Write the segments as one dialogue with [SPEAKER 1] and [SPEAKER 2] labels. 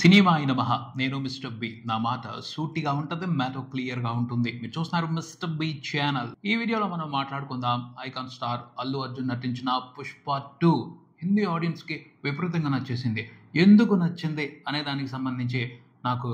[SPEAKER 1] Cinema అయిన మహా నేను మిస్టర్ బి. నా మాట సూటిగా ఉంటుంది, మ్యాటర్ క్లియర్ గా ఉంటుంది. మీరు చూస్తున్నారు మిస్టర్ బి ఛానల్. ఈ వీడియోలో మనం మాట్లాడుకుందాం ఐకాన్ స్టార్ అల్లు అర్జున్ నటించిన పుష్ప 2 హిందీ ఆడియన్స్ కి విపరీతంగా నచ్చేసింది. ఎందుకు నచ్చింది అనే దానికి సంబంధించి నాకు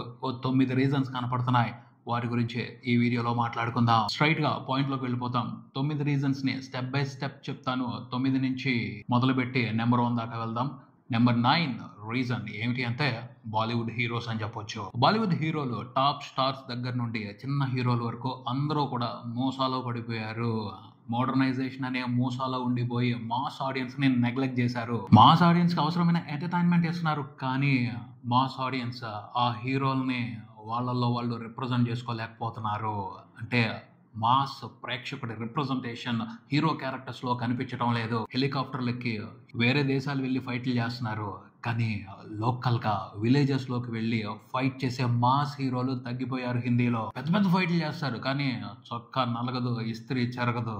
[SPEAKER 1] 9 రీజన్స్ కనపడుతున్నాయి. వాటి గురించి ఈ వీడియోలో మాట్లాడుకుందాం. స్ట్రైట్ గా పాయింట్ లోకి వెళ్ళిపోతాం. 9 రీజన్స్ ని స్టెప్ బై స్టెప్ చెప్తాను. 9 నుంచి మొదలుపెట్టి నెంబర్ 1 దాకా వెళ్దాం. నెంబర్ 9 రీజన్ ఏమిటి అంటే బాలీవుడ్ హీరోస్ అని చెప్పొచ్చు. బాలీవుడ్ హీరోలు టాప్ స్టార్స్ దగ్గర నుండి చిన్న హీరోల వరకు అందరూ కూడా మోసాలో పడిపోయారు. మోడర్నైజేషన్ అనే మోసాలో ఉండిపోయి మాస్ ఆడియన్స్ ని నెగ్లెక్ట్ చేశారు. మాస్ ఆడియన్స్ కి అవసరమైన ఎంటర్టైన్మెంట్ ఇస్తున్నారు, కానీ మాస్ ఆడియన్స్ ఆ హీరోల్ని వాళ్ళల్లో వాళ్ళు రిప్రజెంట్ చేసుకోలేకపోతున్నారు. అంటే మాస్ ప్రేక్షకుడి రిప్రజెంటేషన్ హీరో క్యారెక్టర్స్ లో కనిపించడం లేదు. హెలికాప్టర్లకి వేరే దేశాలు వెళ్ళి ఫైట్లు చేస్తున్నారు, కానీ లోకల్ గా విలేజెస్ లోకి వెళ్ళి ఫైట్ చేసే మాస్ హీరోలు తగ్గిపోయారు. హిందీలో పెద్ద పెద్ద ఫైట్లు చేస్తారు, కానీ చొక్కా నలగదు, ఇస్త్రీ చెరగదు.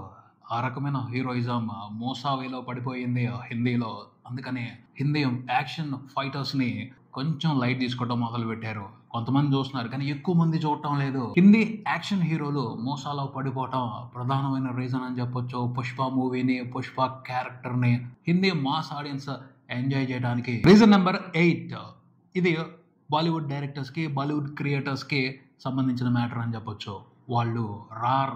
[SPEAKER 1] ఆ రకమైన హీరోయిజం మోసావేలో పడిపోయింది హిందీలో. అందుకని హిందీ యాక్షన్ ఫైటర్స్ ని కొంచెం లైట్ తీసుకోవడం మొదలు పెట్టారు. కొంతమంది చూస్తున్నారు, కానీ ఎక్కువ మంది చూడటం లేదు. హిందీ యాక్షన్ హీరోలు మోసాలో పడిపోవటం ప్రధానమైన రీజన్ అని చెప్పొచ్చు. పుష్ప మూవీని, పుష్ప క్యారెక్టర్ ని హిందీ మాస్ ఆడియన్స్ ఎంజాయ్ చేయడానికి. రీజన్ నెంబర్ 8 ఇది బాలీవుడ్ డైరెక్టర్స్ కి, బాలీవుడ్ క్రియేటర్స్ కి సంబంధించిన మ్యాటర్ అని చెప్పొచ్చు. వాళ్ళు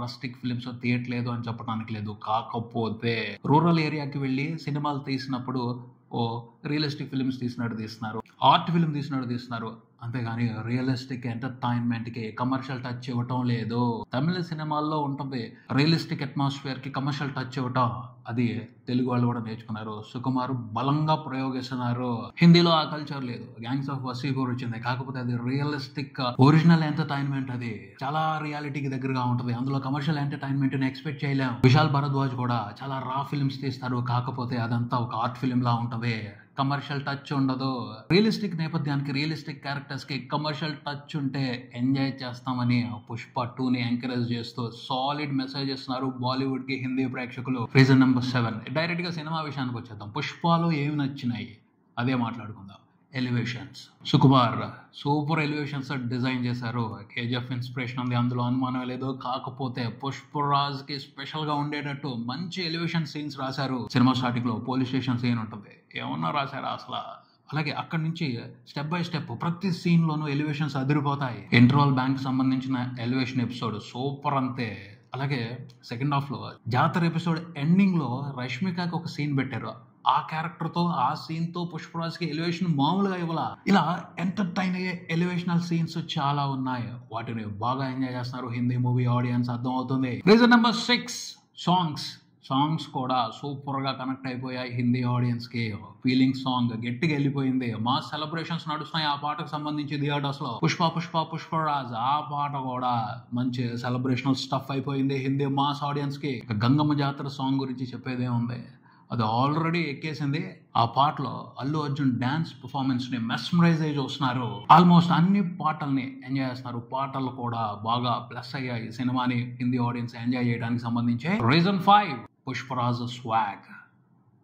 [SPEAKER 1] రస్టిక్ ఫిలిమ్స్ తీయట్లేదు అని చెప్పడానికి లేదు. కాకపోతే రూరల్ ఏరియాకి వెళ్ళి సినిమాలు తీసినప్పుడు రియలిస్టిక్ ఫిలిమ్స్ తీస్తున్నారు, ఆర్ట్ ఫిల్మ్ తీస్తున్నారు. అంతేగాని రియలిస్టిక్ ఎంటర్టైన్మెంట్ కి కమర్షియల్ టచ్ ఇవ్వటం లేదు. తమిళ సినిమాల్లో ఉంటుంది రియలిస్టిక్ అట్మాస్ఫియర్ కి కమర్షియల్ టచ్ ఇవ్వటం. అది తెలుగు వాళ్ళు కూడా నేర్చుకున్నారు. సుకుమార్ బలంగా ప్రయోగిస్తున్నారు. హిందీలో ఆ కల్చర్ లేదు. గ్యాంగ్స్ ఆఫ్ వసీపూర్ వచ్చింది, కాకపోతే అది రియలిస్టిక్ ఒరిజినల్ ఎంటర్టైన్మెంట్. అది చాలా రియాలిటీకి దగ్గరగా ఉంటుంది. అందులో కమర్షియల్ ఎంటర్టైన్మెంట్ ని ఎక్స్పెక్ట్ చేయలేం. విశాల్ భరద్వాజ్ కూడా చాలా రా ఫిల్మ్స్ తీస్తారు, కాకపోతే అదంతా ఒక ఆర్ట్ ఫిల్మ్ లా ఉంటది. కమర్షియల్ టచ్ ఉండదు. రియలిస్టిక్ నేపథ్యానికి, రియలిస్టిక్ క్యారెక్టర్స్ కి కమర్షియల్ టచ్ ఉంటే ఎంజాయ్ చేస్తామని పుష్ప 2 ని ఎంకరేజ్ చేస్తూ సాలిడ్ మెసేజ్ ఇస్తున్నారు బాలీవుడ్ కి హిందీ ప్రేక్షకులు. రీజన్ నెంబర్ 7 డైరెక్ట్ గా సినిమా విషయానికి వచ్చేద్దాం. పుష్పలో ఏమి నచ్చినాయి అదే మాట్లాడుకుందాం. Elevations. Sukumar super elevations design చేశారు. కేజీఎఫ్ ఇన్స్పిరేషన్ ఉంది, అందులో అనుమానం లేదు. కాకపోతే పుష్పరాజ్ కి స్పెషల్ గా ఉండేటట్టు మంచి ఎలివేషన్ సీన్స్ రాశారు. సినిమా స్టార్టింగ్ లో పోలీస్ స్టేషన్ సీన్ ఉంటుంది, ఏమన్నా రాశారా అసలు? అలాగే అక్కడి నుంచి స్టెప్ బై స్టెప్ ప్రతి సీన్ లోనూ ఎలివేషన్స్ అదిరిపోతాయి. ఇంటర్వల్ బ్యాంక్ సంబంధించిన ఎలివేషన్ ఎపిసోడ్ సూపర్ అంతే. అలాగే సెకండ్ హాఫ్ లో జాతర ఎపిసోడ్ ఎండింగ్ లో రష్మికకి ఒక సీన్ పెట్టారు. ఆ క్యారెక్టర్ తో, ఆ సీన్ తో పుష్పరాజ్ కి ఎలివేషన్ మామూలుగా ఇవ్వాల. ఇలా ఎంటర్టైన్ అయ్యే ఎలివేషనల్ సీన్స్ చాలా ఉన్నాయి. వాటిని బాగా ఎంజాయ్ చేస్తున్నారు హిందీ మూవీ ఆడియన్స్, అర్థం అవుతుంది. రీజన్ నెంబర్ 6 సాంగ్స్ కూడా సూపర్ గా కనెక్ట్ అయిపోయాయి హిందీ ఆడియన్స్ కి. ఫీలింగ్ సాంగ్ గట్టిగా వెళ్ళిపోయింది. మా సెలబ్రేషన్స్ నడుస్తున్నాయి ఆ పాటకు సంబంధించి థియేటర్స్ లో. పుష్పరాజ్ ఆ పాట కూడా మంచి సెలబ్రేషనల్ స్టఫ్ అయిపోయింది హిందీ మాస్ ఆడియన్స్ కి. గంగమ్మ జాతర సాంగ్ గురించి చెప్పేదే ఉంది, అది ఆల్రెడీ ఎక్కేసింది. ఆ పాటలో అల్లు అర్జున్ డాన్స్ పర్ఫార్మెన్స్ ని మెస్మరైజ్ అయ్యి చూస్తున్నారు. ఆల్మోస్ట్ అన్ని పాటల్ని ఎంజాయ్ చేస్తున్నారు. పాటలు కూడా బాగా ప్లస్ అయ్యాయి సినిమాని హిందీ ఆడియన్స్ ఎంజాయ్ చేయడానికి సంబంధించి. Reason 5 Pushparaj swag.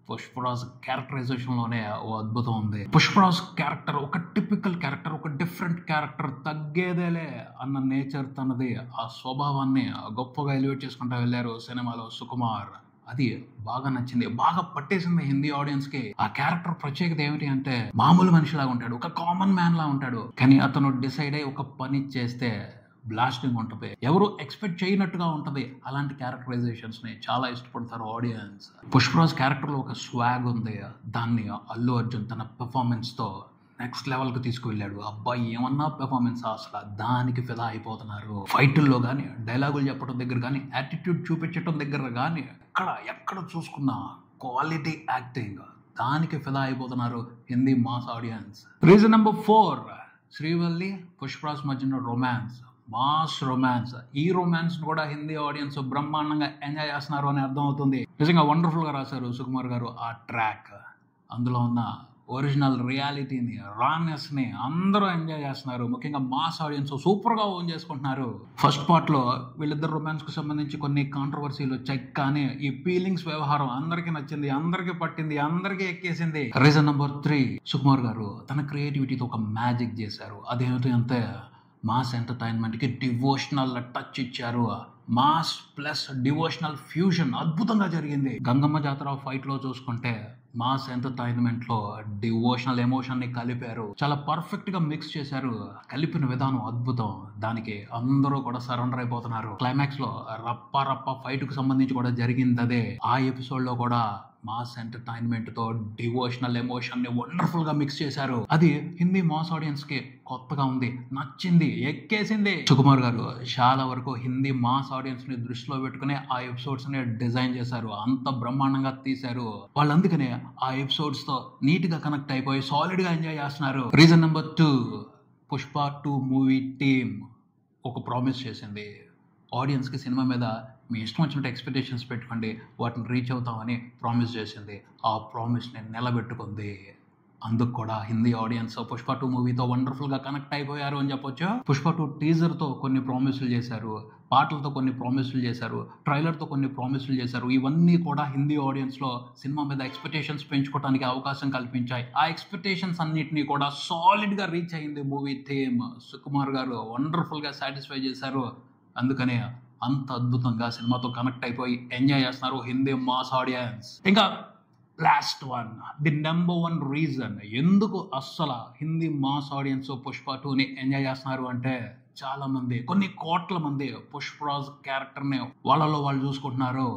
[SPEAKER 1] Pushparaj characterisation లోనే ఓ అద్భుతం ఉంది. పుష్పరాజ్ క్యారెక్టర్ ఒక టిపికల్ క్యారెక్టర్, ఒక డిఫరెంట్ క్యారెక్టర్, తగ్గేదేలే అన్న నేచర్ తనది. ఆ స్వభావాన్ని గొప్పగా ఎలివేట్ చేసుకుంటూ వెళ్ళారు సినిమాలో సుకుమార్. అది బాగా నచ్చింది, బాగా పట్టేసింది హిందీ ఆడియన్స్ కి. ఆ క్యారెక్టర్ ప్రత్యేకత ఏమిటి అంటే మామూలు మనిషిలాగా ఉంటాడు, ఒక కామన్ మ్యాన్ లా ఉంటాడు, కానీ అతను డిసైడ్ అయ్యి ఒక పని చేస్తే బ్లాస్టింగ్ ఉంటది, ఎవరు ఎక్స్పెక్ట్ చేయనట్టుగా ఉంటది. అలాంటి క్యారెక్టరైజేషన్స్ ని చాలా ఇష్టపడతారు ఆడియన్స్. పుష్పరాజ్ క్యారెక్టర్ లో ఒక స్వాగ్ ఉంది, దాన్ని అల్లు అర్జున్ తన పెర్ఫార్మెన్స్ తో నెక్స్ట్ లెవెల్ కు తీసుకువెళ్ళాడు. అబ్బాయి ఏమన్నా పెర్ఫార్మెన్స్ అసలు దానికి ఫిదా అయిపోతున్నారు. ఫైటుల్లో కానీ, డైలాగులు చెప్పడం దగ్గర కానీ, యాటిట్యూడ్ చూపించడం దగ్గర కానీ, ఎక్కడ చూసుకున్నా క్వాలిటీ యాక్టింగ్, దానికి ఫిదా అయిపోతున్నారు Hindi mass audience. Reason number 4 Srivalli Pushparaj మధ్యన రొమాన్స్, మాస్ రొమాన్స్. ఈ రొమాన్స్ కూడా హిందీ ఆడియన్స్ బ్రహ్మాండంగా ఎంజాయ్ చేస్తున్నారు అని అర్థం అవుతుంది. నిజంగా వండర్ఫుల్ గా రాశారు సుకుమార్ గారు ఆ ట్రాక్. అందులో ఉన్న ఒరిజినల్ రియాలిటీని, రానెస్ని అందరూ ఎంజాయ్ చేస్తున్నారు. ముఖ్యంగా మాస్ ఆడియన్స్ సూపర్గా ఓన్ చేసుకుంటున్నారు. ఫస్ట్ పార్ట్లో వీళ్ళిద్దరు రొమాన్స్కి సంబంధించి కొన్ని కాంట్రవర్సీలు వచ్చాయి, కానీ ఈ ఫీలింగ్స్ వ్యవహారం అందరికీ నచ్చింది, అందరికీ పట్టింది, అందరికీ ఎక్కేసింది. రీజన్ నెంబర్ 3, సుకుమార్ గారు తన క్రియేటివిటీతో ఒక మ్యాజిక్ చేశారు. అదేమిటి అంటే మాస్ ఎంటర్టైన్మెంట్కి డివోషనల్ టచ్ ఇచ్చారు. మాస్ ప్లస్ డివోషనల్ ఫ్యూజన్ అద్భుతంగా జరిగింది. గంగమ్మ జాతర ఫైట్లో చూసుకుంటే మాస్ ఎంటర్టైన్మెంట్ లో డివోషనల్ ఎమోషన్ ని కలిపారు. చాలా పర్ఫెక్ట్ గా మిక్స్ చేశారు. కలిపిన విధానం అద్భుతం. దానికి అందరూ కూడా సరెండర్ అయిపోతున్నారు. క్లైమాక్స్ లో రప్ప ఫైట్ కు సంబంధించి కూడా జరిగింది అదే. ఆ ఎపిసోడ్ లో కూడా మాస్ ఎంటర్టైన్మెంట్ తో డివోషనల్ ఎమోషన్ ని వండర్ఫుల్ గా మిక్స్ చేశారు. అది హిందీ మాస్ ఆడియన్స్ కి కొత్తగా ఉంది, నచ్చింది, ఎక్కేసింది. సుకుమార్ గారు చాలా వరకు హిందీ మాస్ ఆడియన్స్ ని దృష్టిలో పెట్టుకునే ఆ ఎపిసోడ్స్ ని డిజైన్ చేశారు. అంత బ్రహ్మాండంగా తీశారు. వాళ్ళు అందుకనే ఆ ఎపిసోడ్స్ తో నీట్ గా కనెక్ట్ అయిపోయి సాలిడ్ గా ఎంజాయ్ చేస్తున్నారు. Reason number 2, Pushpa 2 movie team ఒక ప్రామిస్ చేసింది. ఆడియన్స్కి సినిమా మీద మీ ఇష్టం వచ్చినట్టు ఎక్స్పెక్టేషన్స్ పెట్టుకోండి, వాటిని రీచ్ అవుతామని ప్రామిస్ చేసింది. ఆ ప్రామిస్ని నిలబెట్టుకుంది. అందుకు కూడా హిందీ ఆడియన్స్ పుష్ప 2 మూవీతో వండర్ఫుల్గా కనెక్ట్ అయిపోయారు అని చెప్పొచ్చు. పుష్ప 2 టీజర్తో కొన్ని ప్రామిసులు చేశారు, పాటలతో కొన్ని ప్రామిసులు చేశారు, ట్రైలర్తో కొన్ని ప్రామిసులు చేశారు. ఇవన్నీ కూడా హిందీ ఆడియన్స్లో సినిమా మీద ఎక్స్పెక్టేషన్స్ పెంచుకోవడానికి అవకాశం కల్పించాయి. ఆ ఎక్స్పెక్టేషన్స్ అన్నిటినీ కూడా సాలిడ్గా రీచ్ అయింది మూవీ థీమ్. సుకుమార్ గారు వండర్ఫుల్గా సాటిస్ఫై చేశారు. అందుకనే అంత అద్భుతంగా సినిమాతో కనెక్ట్ అయిపోయి ఎంజాయ్ చేస్తున్నారు హిందీ మాస్ ఆడియన్స్. ఇంకా last one, the number 1 reason ఎందుకు అస్సలు హిందీ మాస్ ఆడియన్స్ పుష్ప 2ని ఎంజాయ్ చేస్తున్నారు అంటే, చాలా మంది, కొన్ని కోట్ల మంది పుష్పరాజ్ క్యారెక్టర్ని వాళ్ళలో వాళ్ళు చూసుకుంటున్నారు,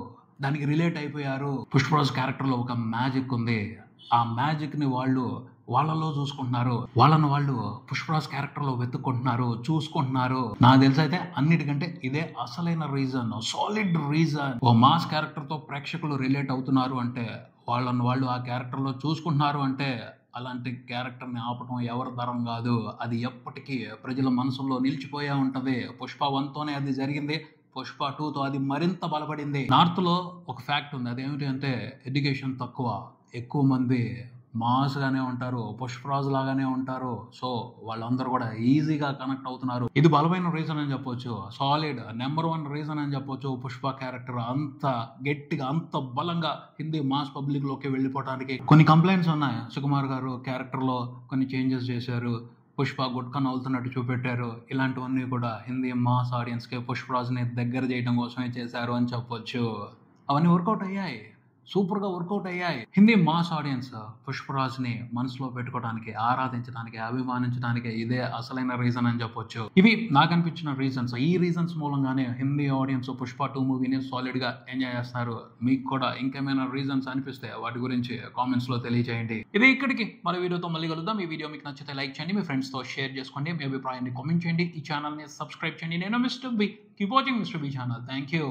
[SPEAKER 1] దానికి రిలేట్ అయిపోయారు. పుష్పరాజ్ క్యారెక్టర్లో ఒక మ్యాజిక్ ఉంది. ఆ మ్యాజిక్ని వాళ్ళలో చూసుకుంటున్నారు. వాళ్ళను వాళ్ళు పుష్పరాజ్ క్యారెక్టర్లో వెతుక్కుంటున్నారు, చూసుకుంటున్నారు. నాకు తెలిసి అయితే అన్నిటికంటే ఇదే అసలైన రీజన్, సాలిడ్ రీజన్. ఓ మాస్ క్యారెక్టర్తో ప్రేక్షకులు రిలేట్ అవుతున్నారు అంటే, వాళ్ళను వాళ్ళు ఆ క్యారెక్టర్లో చూసుకుంటున్నారు అంటే, అలాంటి క్యారెక్టర్ని ఆపటం ఎవరి తరం కాదు. అది ఎప్పటికీ ప్రజల మనసులో నిలిచిపోయే ఉంటది. పుష్ప 1తోనే అది జరిగింది, పుష్ప 2తో అది మరింత బలపడింది. నార్త్లో ఒక ఫ్యాక్ట్ ఉంది, అదేమిటి అంటే ఎడ్యుకేషన్ తక్కువ, ఎక్కువ మంది మాస్ గానే ఉంటారు, పుష్పరాజ్ లాగానే ఉంటారు. సో వాళ్ళందరూ కూడా ఈజీగా కనెక్ట్ అవుతున్నారు. ఇది బలమైన రీజన్ అని చెప్పొచ్చు, సాలిడ్ నెంబర్ 1 రీజన్ అని చెప్పొచ్చు. పుష్ప క్యారెక్టర్ అంత గట్టిగా, అంత బలంగా హిందీ మాస్ పబ్లిక్ లోకి వెళ్ళిపోవడానికి. కొన్ని కంప్లైంట్స్ ఉన్నాయి. సుకుమార్ గారు క్యారెక్టర్ లో కొన్ని చేంజెస్ చేశారు, పుష్ప గుట్కా నవ్వుతున్నట్టు చూపెట్టారు. ఇలాంటివన్నీ కూడా హిందీ మాస్ ఆడియన్స్ కి పుష్పరాజ్ని దగ్గర చేయడం కోసమే చేశారు అని చెప్పొచ్చు. అవన్నీ వర్కౌట్ అయ్యాయి, సూపర్గా వర్కౌట్ అయ్యాయి. హిందీ మాస్ ఆడియన్స్ పుష్పరాజ్ని మనసులో పెట్టుకోవడానికి, ఆరాధించడానికి, అభిమానించడానికి ఇదే అసలైన రీజన్ అని చెప్పొచ్చు. ఇవి నాకు అనిపించిన రీజన్స్. ఈ రీజన్స్ మూలంగానే హిందీ ఆడియన్స్ పుష్ప 2 మూవీని సాలిడ్గా ఎంజాయ్ చేస్తున్నారు. మీకు కూడా ఇంకేమైనా రీజన్స్ అనిపిస్తే వాటి గురించి కామెంట్స్లో తెలియజేయండి. ఇది ఇక్కడికి మరో వీడియోతో మళ్ళీ కలుద్దాం. ఈ వీడియో మీకు నచ్చితే లైక్ చేయండి, మీ ఫ్రెండ్స్తో షేర్ చేసుకోండి, మీ అభిప్రాయాన్ని కామెంట్ చేయండి, ఈ ఛానల్ని సబ్స్క్రైబ్ చేయండి. నేను Mr B. Keep watching Mr B channel. Thank you.